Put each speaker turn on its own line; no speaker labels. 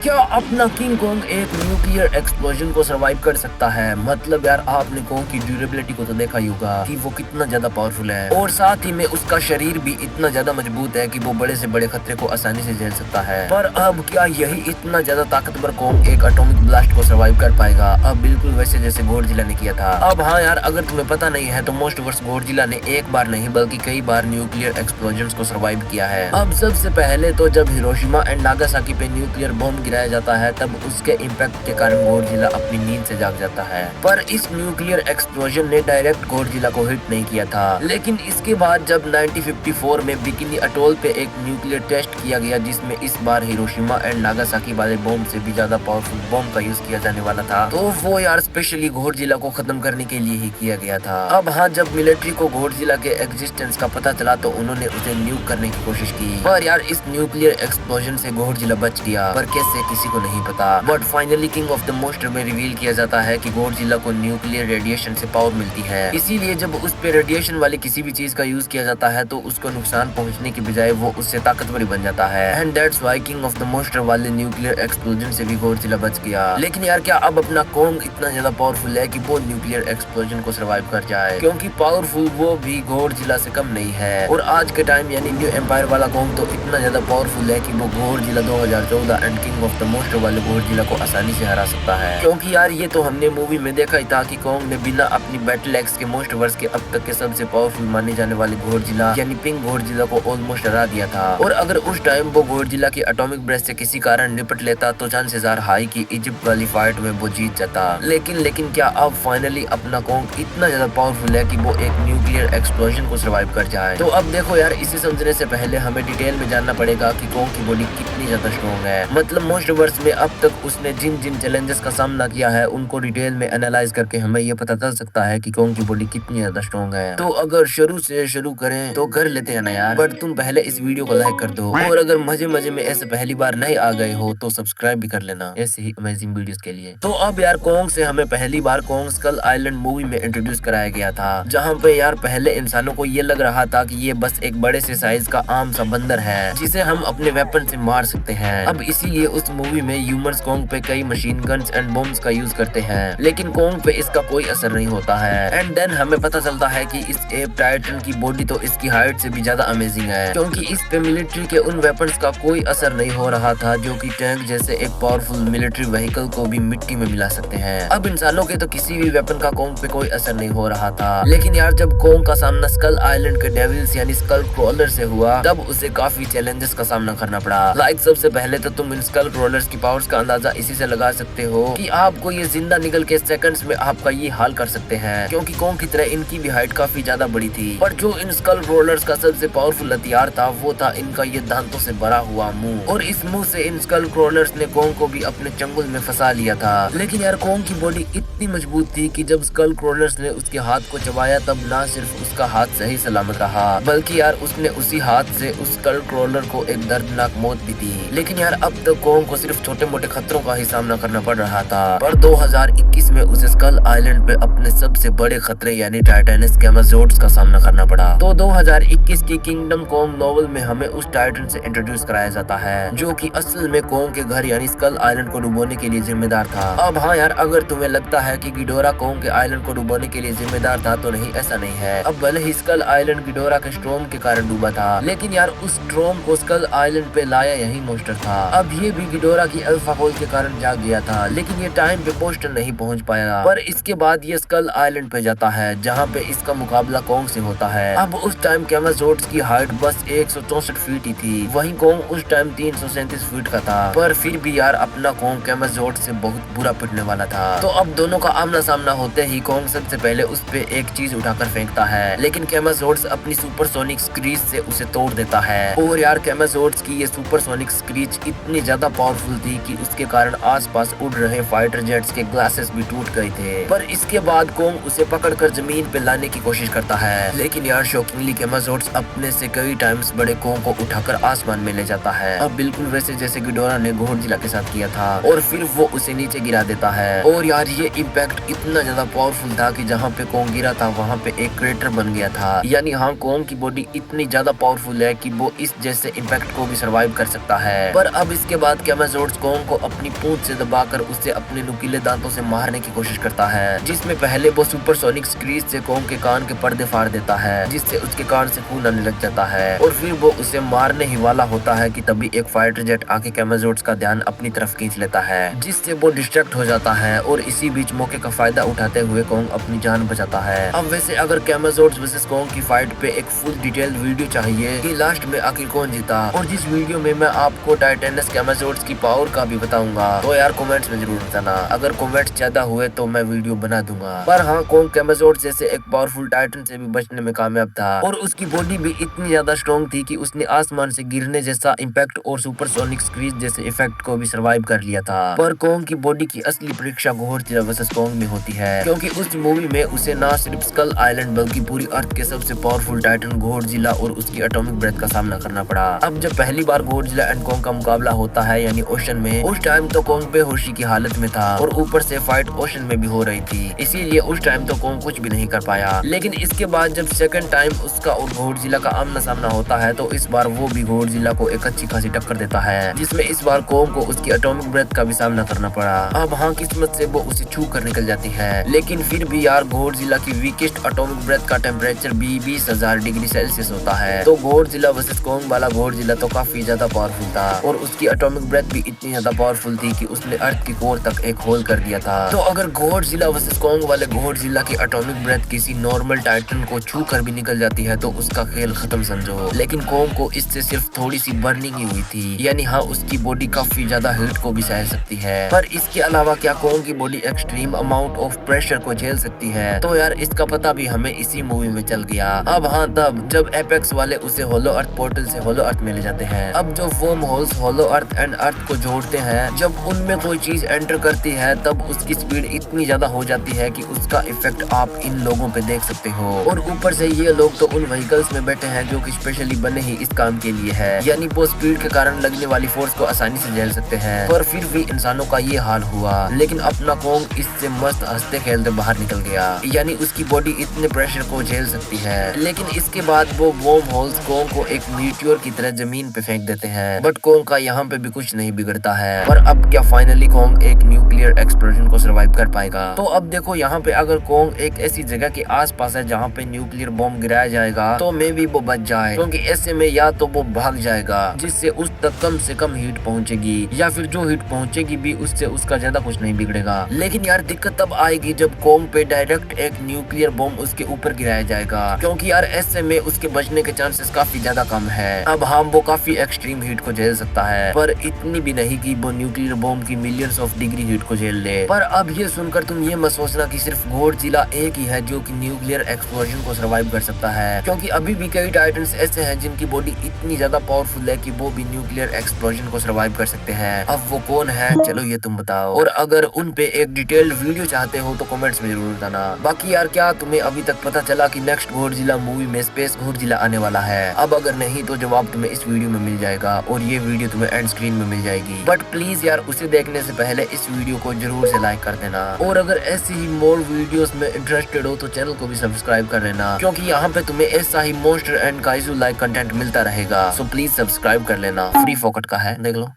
क्या अपना king Kong एक न्यूक्लियर एक्सप्लोजन को सरवाइव कर सकता है? मतलब यार आपने कॉन्ग की ड्यूरेबिलिटी को तो देखा ही होगा कि वो कितना ज्यादा पावरफुल है और साथ ही में उसका शरीर भी इतना ज्यादा मजबूत है कि वो बड़े से बड़े खतरे को आसानी से झेल सकता है। पर अब क्या यही इतना ज्यादा ताकतवर कॉन्ग एक एटॉमिक ब्लास्ट को सरवाइव कर पाएगा? अब बिल्कुल वैसे जैसे गॉडजिला ने किया था। अब हाँ यार, अगर तुम्हें पता नहीं है तो मोस्ट वर्स गॉडजिला ने एक बार नहीं बल्कि कई बार न्यूक्लियर एक्सप्लोजन को सरवाइव किया है। अब सबसे पहले तो जब हिरोशिमा एंड नागासाकी पे न्यूक्लियर बॉम्ब गिराया जाता है तब उसके इम्पैक्ट के कारण गॉडजिला अपनी नींद से जाग जाता है। पर इस न्यूक्लियर एक्सप्लोजन ने डायरेक्ट गॉडजिला को हिट नहीं किया था। लेकिन इसके बाद जब 1954 में बिकिनी अटोल पे एक न्यूक्लियर टेस्ट किया गया जिसमें इस बार हिरोशिमा एंड नागासाकी वाले बॉम्ब से भी ज्यादा पावरफुल बॉम्ब का यूज किया जाने वाला था, तो वो यार स्पेशली गॉडजिला को खत्म करने के लिए ही किया गया था। अब हाँ, जब मिलिट्री को गॉडजिला के एग्जिस्टेंस का पता चला तो उन्होंने उसे न्यूक करने की कोशिश की। पर यार इस न्यूक्लियर एक्सप्लोजन से गॉडजिला बच गया, पर कैसे किसी को नहीं पता। But finally king of the monster में रिवील किया जाता है कि गॉडजिला को न्यूक्लियर रेडिएशन से पावर मिलती है, इसीलिए जब उस पे रेडिएशन वाली किसी भी चीज का यूज किया जाता है तो उसको नुकसान पहुंचने की बजाय वो उससे ताकतवर बन जाता है। And that's why king of the monster वाले न्यूक्लियर एक्सप्लोजन से भी गॉडजिला बच गया। लेकिन यार क्या अब अपना कॉन्ग इतना ज्यादा पावरफुल है कि वो न्यूक्लियर एक्सप्लोजन को सर्वाइव कर जाए? क्योंकि पावरफुल वो भी गॉडजिला से कम नहीं है। और आज के टाइम यानी न्यू एम्पायर वाला कॉन्ग तो इतना ज्यादा पावरफुल है कि वो Godzilla 2014 and king of the monster वाले गॉडजिला को आसानी से हरा सकता है। क्योंकि यार ये तो हमने मूवी में देखा ही था कि कॉन्ग ने बिना अपनी बैटल एक्स के मोस्टवर्स के अब तक के सबसे पावरफुल माने जाने वाले गॉडजिला यानी पिंक गॉडजिला को ऑलमोस्ट हरा दिया था। और अगर उस टाइम वो गॉडजिला की एटॉमिक ब्रेथ से किसी कारण निपट लेता तो चांसेस आर हाई कि इजिप्ट वाली फाइट में वो जीत जाता। लेकिन क्या अब फाइनली अपना कॉन्ग इतना ज्यादा पावरफुल है कि वो एक न्यूक्लियर एक्सप्लोजन को सर्वाइव कर जाए? तो अब देखो यार, इसे समझने से पहले हमें डिटेल में जानना पड़ेगा कि कॉन्ग की बॉडी कितनी ज्यादा स्ट्रॉन्ग है। मतलब मोस्टवर्स में अब तक उसने जिन जिन चैलेंजेस का सामना किया है उनको डिटेल में एनालाइज करके हमें ये पता चल सकता है कि कॉन्ग की बॉडी कितनी ज्यादा स्ट्रॉन्ग है। तो अगर शुरू से शुरू करें तो कर लेते हैं ना यार, बट तुम पहले इस वीडियो को लाइक कर दो और अगर मजे मजे में ऐसे पहली बार नहीं आ गए हो तो सब्सक्राइब भी कर लेना ऐसे ही अमेजिंग वीडियोस के लिए। तो अब यार कॉन्ग से हमें पहली बार कॉन्ग स्कल आइलैंड मूवी में इंट्रोड्यूस कराया गया था, जहाँ पे यार पहले इंसानों को ये लग रहा था कि ये बस एक बड़े से साइज का आम सा बंदर है जिसे हम अपने वेपन से मार सकते हैं। अब इसीलिए उस मूवी में ह्यूमंस कॉन्ग पे कई मशीन गन्स एंड बॉम्ब्स का यूज करते हैं, लेकिन कॉन्ग पे इसका कोई असर नहीं होता है। एंड देन हमें पता चलता है कि इस एप टाइटन की बॉडी तो इसकी हाइट से भी ज्यादा अमेजिंग है, क्योंकि इस पे मिलिट्री के उन वेपन्स का कोई असर नहीं हो रहा था जो कि टैंक जैसे एक पावरफुल मिलिट्री व्हीकल को भी मिट्टी में मिला सकते हैं। अब इंसानों के तो किसी भी वेपन का कॉन्ग पे कोई असर नहीं हो रहा था, लेकिन यार जब कॉन्ग का सामना स्कल आइलैंड के डेविल्स यानी स्कल क्रोलर से हुआ तब उसे काफी चैलेंजेस का सामना करना पड़ा। लाइक सबसे पहले तो तुम इन स्कल क्रोलर्स की पावर्स का अंदाजा इसी से लगा सकते हो कि आपको ये जिंदा निकल के सेकंड्स में आपका ये हाल कर सकते हैं, क्योंकि कॉन्ग की तरह इनकी भी हाइट काफी ज्यादा बड़ी थी। पर जो इन स्कल रोलर्स का सबसे पावरफुल हथियार था वो था इनका ये दांतों से भरा हुआ मुंह, और इस मुंह से इन स्कल रोलर्स ने कॉन्ग को भी अपने चंगुल में फंसा लिया था। लेकिन यार कॉन्ग की बॉडी इतनी मजबूत थी कि जब स्कल रोलर्स ने उसके हाथ को चबाया तब ना सिर्फ उसका हाथ सही सलामत रहा बल्कि यार उसने उसी हाथ से उस स्कल रोलर को एक दर्दनाक मौत भी दी। लेकिन यार अब तक कॉन्ग को सिर्फ छोटे मोटे खतरों का ही सामना करना पड़ रहा था, पर 2021 में उसे स्कल आइलैंड पे अपने सबसे बड़े खतरे यानी टाइटैनस कैमाजोड्स का सामना करना पड़ा। तो 2021 की किंगडम कॉन्ग नॉवल में हमें उस टाइटन से इंट्रोड्यूस कराया जाता है जो कि असल में कॉन्ग के घर यानी स्कल आइलैंड को डुबोने के लिए जिम्मेदार था। अब हाँ यार, अगर तुम्हें लगता है कि गिडोरा कॉन्ग के आइलैंड को डुबोने के लिए जिम्मेदार था तो नहीं, ऐसा नहीं है। अब भले ही स्कल आइलैंड गिडोरा के स्ट्रोम के कारण डूबा था, लेकिन यार उस स्ट्रोम को स्कल आइलैंड पे लाया यही मोस्टर था। अब ये भी गिडोरा की अल्फा होल के कारण जाग गया था, लेकिन ये टाइम पे पोस्टर नहीं पहुंच पाया। पर इसके बाद ये स्कल आइलैंड पे जाता है जहाँ पे इसका मुकाबला कॉन्ग से होता है। अब उस टाइम कैमाजोड्स की हाइट बस 164 फीट ही थी, वहीं कॉन्ग उस टाइम 337 फीट का था। पर फिर भी यार अपना कॉन्ग कैमाजोड्स से बहुत बुरा पिटने वाला था। तो अब दोनों का आमना सामना होते ही कॉन्ग सबसे पहले उस पे एक चीज उठाकर फेंकता है, लेकिन कैमाजोड्स अपनी सुपरसोनिक स्क्रीच से उसे तोड़ देता है। और यार कैमाजोड्स की ये सुपरसोनिक स्क्रीच इतनी ज्यादा पावरफुल थी कि उसके कारण आसपास उड़ रहे फाइटर जेट्स के ग्लासेस भी टूट गए थे। पर इसके बाद कॉन्ग उसे पकड़कर जमीन पे लाने की कोशिश करता है, लेकिन यार शॉकिंगली कैमाजोड्स अपने से कई टाइम्स बड़े कॉन्ग को उठाकर आसमान में ले जाता है। अब बिल्कुल वैसे जैसे गिडोरा ने गॉडजिला के साथ किया था, और फिर वो उसे नीचे गिरा देता है। और यार ये इम्पैक्ट इतना ज्यादा पावरफुल था कि जहाँ पे कॉन्ग गिरा था वहाँ पे एक क्रेटर बन गया था। यानी हाँ, कॉन्ग की बॉडी इतनी ज्यादा पावरफुल है कि वो इस जैसे इम्पैक्ट को भी सर्वाइव कर सकता है। पर अब इसके बाद कैमेजोर्ड्स कोंग को अपनी पूंछ से दबाकर उसे अपने नुकीले दांतों से मारने की कोशिश करता है, जिसमें पहले वो सुपरसोनिक स्क्रीज से कोंग के कान के पर्दे फाड़ देता है, जिससे उसके कान से खून आने लग जाता है। और फिर वो उसे मारने ही वाला होता है कि तभी एक फाइटर जेट आके कैमेजोर्ड्स का ध्यान अपनी तरफ खींच लेता है, जिससे वो डिस्ट्रैक्ट हो जाता है और इसी बीच मौके का फायदा उठाते हुए कोंग अपनी जान बचाता है। अब वैसे अगर कैमेजोर्ड्स वर्सेस कोंग की फाइट पे एक फुल डिटेल्ड वीडियो चाहिए कि लास्ट में आखिर कौन जीता, और जिस वीडियो में मैं आपको टाइटेनस कैमेजोर्ड्स की पावर का भी बताऊंगा, तो यार कमेंट्स में जरूर बताना। अगर कमेंट्स ज्यादा हुए तो मैं वीडियो बना दूंगा। पर हाँ, कोंग कैमेजोर्ड्स जैसे एक पावरफुल टाइटन से भी बचने में कामयाब था, और उसकी बॉडी भी इतनी ज्यादा स्ट्रॉन्ग थी कि उसने आसमान से गिरने जैसा इम्पैक्ट और सुपरसोनिक स्क्रीज जैसे इफेक्ट को भी सर्वाइव कर लिया था। पर कोंग की बॉडी की असली परीक्षा गॉडजिला वर्सेस कोंग में होती है, क्योंकि उस मूवी में उसे ना सिर्फ स्कल आइलैंड बल्कि पूरी अर्थ के सबसे पावरफुल टाइटन गॉडजिला और उसकी एटॉमिक ब्रेथ का सामना करना पड़ा। अब जब पहली बार गॉडजिला एंड कोंग का मुकाबला होता है यानी ओशन में, उस टाइम तो कोंग बेहोशी की हालत में था और ऊपर से फाइट ओशन में भी हो रही थी, इसीलिए उस टाइम तो कोंग कुछ भी नहीं कर पाया। लेकिन इसके बाद जब सेकंड टाइम उसका और गॉडजिला का आमना सामना होता है, तो इस बार वो भी गॉडजिला को एक अच्छी खासी टक्कर देता है, जिसमें इस बार कोंग को उसकी एटॉमिक ब्रेथ का भी सामना करना पड़ा। अब हाँ, किस्मत से वो उसे छू कर निकल जाती है, लेकिन फिर भी यार गॉडजिला की वीकेस्ट एटॉमिक ब्रेथ का टेम्परेचर भी 20,000 डिग्री सेल्सियस होता है। तो गॉडजिला वर्सेस कोंग वाला गॉडजिला तो काफी ज्यादा पावरफुल था, और उसकी एटॉमिक ब्रेथ भी इतनी ज्यादा पावरफुल थी कि उसने अर्थ की कोर तक एक होल कर दिया था। तो अगर गॉडजिला वर्सेस कोंग वाले गॉडजिला की एटॉमिक ब्रेथ किसी नॉर्मल टाइटन को छू कर भी निकल जाती है तो उसका खेल खत्म समझो। लेकिन कोंग को इससे सिर्फ थोड़ी सी बर्निंग ही हुई थी, यानी हाँ, उसकी बॉडी काफी ज्यादा हीट को भी सह सकती है। पर इसके अलावा क्या कोंग की body extreme amount of pressure को झेल सकती है? तो यार इसका पता भी हमें इसी मूवी में चल गया। अब हाँ, तब जब एपेक्स वाले उसे होलो अर्थ पोर्टल से होलो अर्थ में ले जाते हैं। अब जो worm holes hollow earth and earth को जोड़ते हैं, जब उनमें कोई चीज एंटर करती है तब उसकी स्पीड इतनी ज्यादा हो जाती है कि उसका इफेक्ट आप इन लोगों पे देख सकते हो। और ऊपर से ये लोग तो उन व्हीकल्स में बैठे हैं जो कि स्पेशली बने ही इस काम के लिए है, यानी वो स्पीड के कारण लगने वाली फोर्स को आसानी से झेल सकते हैं। पर फिर भी इंसानों का ये हाल हुआ, लेकिन अपना कोंग इससे मस्त हंसते खेलते बाहर निकल गया, यानी उसकी बॉडी इतने प्रेशर को झेल सकती है। लेकिन इसके बाद वो वर्म होल्स कोंग को एक मीटियोर की तरह जमीन पे फेंक देते हैं, बट कोंग का यहाँ पे भी कुछ नहीं बिगड़ता है। पर अब क्या फाइनली कोंग एक न्यूक्लियर एक्सप्लोजन को सर्वाइव कर पाएगा? तो अब देखो, यहाँ पे अगर कोंग एक ऐसी जगह के आसपास है जहाँ पे न्यूक्लियर बॉम्ब गिराया जाएगा, तो मे भी वो बच जाए, क्योंकि ऐसे में या तो वो भाग जाएगा जिससे उस तक कम से कम हीट पहुंचेगी, या फिर जो हीट पहुंचेगी भी उससे उसका ज्यादा कुछ नहीं बिगड़ेगा। लेकिन यार दिक्कत तब आएगी जब कोंग पे डायरेक्ट एक न्यूक्लियर बॉम्ब उसके ऊपर गिराया जाएगा, क्योंकि यार ऐसे में उसके बचने के चांसेस काफी ज्यादा कम है। अब हाँ, वो काफी एक्सट्रीम हीट को झेल सकता है, पर इतनी भी नहीं कि वो न्यूक्लियर बॉम्ब की मिलियंस ऑफ डिग्री हीट को झेल ले। पर अब ये सुनकर तुम ये मत सोचना कि सिर्फ गॉडजिला एक ही है जो कि न्यूक्लियर एक्सप्लोजन को सर्वाइव कर सकता है, क्योंकि अभी भी कई टाइटन्स ऐसे हैं जिनकी बॉडी इतनी ज्यादा पावरफुल है कि वो भी न्यूक्लियर एक्सप्लोजन को सर्वाइव कर सकते हैं। अब वो कौन है, चलो ये तुम बताओ। और अगर उन पे एक डिटेल्ड वीडियो चाहते हो तो कमेंट्स में जरूर बताना। बाकी यार, क्या तुम्हें अभी तक पता चला कि नेक्स्ट गॉडजिला मूवी में स्पेस गॉडजिला आने वाला है? अब अगर नहीं तो जवाब तुम्हें इस वीडियो में मिल जाएगा, और ये वीडियो तुम्हें एंड स्क्रीन में मिल जाएगी। बट प्लीज यार, उसे देखने से पहले इस वीडियो को जरूर से लाइक कर देना, और अगर ऐसी ही मोर वीडियोस में इंटरेस्टेड हो तो चैनल को भी सब्सक्राइब कर लेना, क्योंकि यहाँ पे तुम्हें ऐसा ही monster and kaiju like content मिलता रहेगा। सो प्लीज सब्सक्राइब कर लेना, फ्री फोकट का है, देख लो।